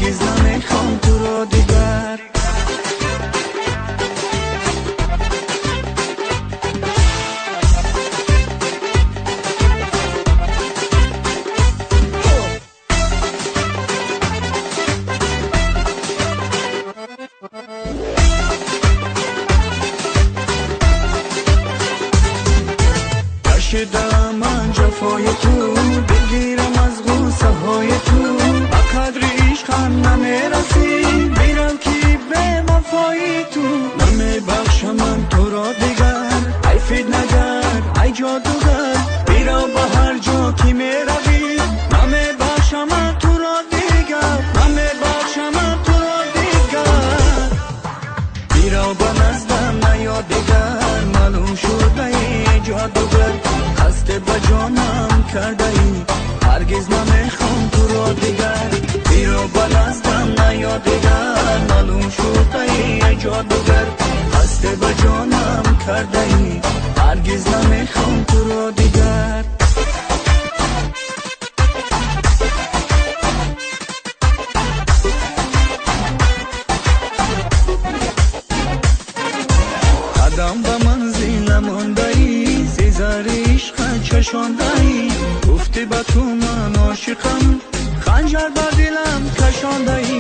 هرگز نمیخوام تو را دیگر. شدم من جفای تو، بگیرم از غوصه های تو، با قدر عشقم نمیرسی، میرم کی به وفای تو. نمیبخشم من تو را دیگر، ای فتنه‌گر ای جادوگر، بیرا به هر جا که میروی. نمیبخشم من تو را دیگر، نمیبخشم من تو را دیگر. بیرا به نزدم نیا دیگر، معلوم شده ای جادوگر، قصد به جانم کرده ای، هرگز نمیخوام تو را دیگر. بیرا به نزدم نیا دیگر، معلوم شده ای جادوگر، قصد به جانم کرده ای، هرگز نمیخوام تو را دیگر. قدم به منزل مانده ای، سیزر عشق چشانده ای، گفتی به تو من عاشقم، خنجر بر دلم کشانده ای.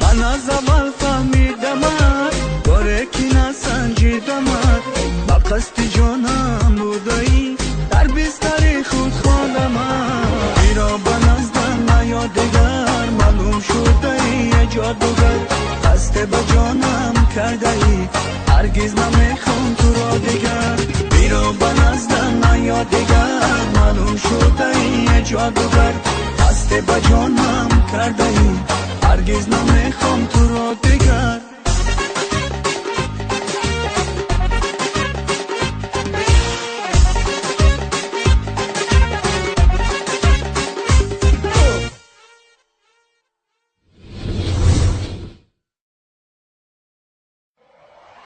من از اول فهمیدمت، باره که نسنجیدمت، با قصد جانم بوده ای، در بستر خود خواندمت. بیرا به نزدم نیا دیگر، معلوم شده ای جادوگر، قصد به جانم کرده ای، هرگز نمیخوام تو را دیگر. بیرا به نزدم نیا دیگر، معلوم شده ای جادوگر، قصد به جانم کرده ای، هرگز نمیخوام تو را دیگر.